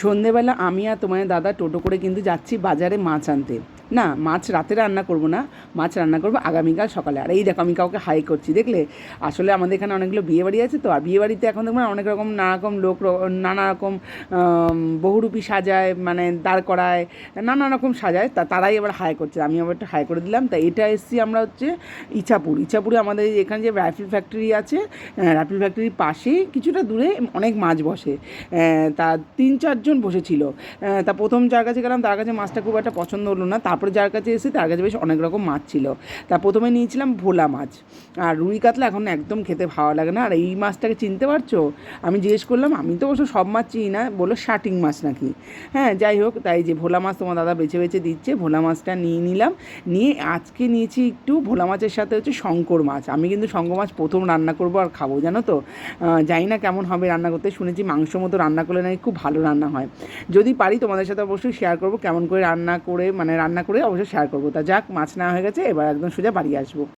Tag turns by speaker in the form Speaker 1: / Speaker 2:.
Speaker 1: সন্ধেবেলা আমি আর তোমার দাদা টোটো করে কিন্তু যাচ্ছি বাজারে মাছ আনতে। না, মাছ রাতে রান্না করব না, মাছ রান্না করব আগামীকাল সকালে। আর এই দেখো আমি কাউকে হাই করছি, দেখলে? আসলে আমাদের এখানে অনেকগুলো বিয়েবাড়ি আছে তো, আর বিয়েবাড়িতে এখন দেখবেন অনেক রকম নানা রকম লোক নানা রকম বহুরূপী সাজায়, মানে দাঁড় করায়, নানা রকম সাজায়, তারাই আবার হাই করছে। আমি আবার একটু হাই করে দিলাম। তা এটা এসছি আমরা হচ্ছে ইছাপুরে আমাদের এখানে যে রাইফেল ফ্যাক্টরি আছে, রাইফেল ফ্যাক্টরির পাশেই কিছুটা দূরে অনেক মাছ বসে। তা 3-4 জন বসেছিল। তা প্রথম যার কাছে গেলাম তার কাছে মাছটা খুব একটা পছন্দ হলো না। তারপরে যার কাছে এসে তার কাছে বেশ অনেক রকম মাছ ছিল। তা প্রথমে নিয়েছিলাম ভোলা মাছ, আর রুই কাতলা এখন একদম খেতে ভালো লাগে না। আর এই মাছটাকে চিনতে পারছো? আমি জিজ্ঞেস করলাম, আমি তো অবশ্য সব মাছ চিনি না, বললো শার্টিং মাছ নাকি। হ্যাঁ, যাই হোক, তাই যে ভোলা মাছ তোমার দাদা বেছে বেছে দিচ্ছে, ভোলা মাছটা নিয়ে নিলাম। নিয়ে আজকে নিয়েছি একটু ভোলা মাছের সাথে হচ্ছে শঙ্কর মাছ। আমি কিন্তু শঙ্কর মাছ প্রথম রান্না করবো আর খাবো, জানো তো। জানি না কেমন হবে রান্না করতে, শুনেছি মাংস মতো রান্না করলে নাকি খুব ভালো রান্না হয়। যদি পারি তোমাদের সাথে অবশ্যই শেয়ার করবো কেমন করে রান্না করে অবশ্যই শেয়ার করবো। তা যাক, মাছ নেওয়া হয়ে গেছে, এবার একদম সোজা বাড়ি আসবো।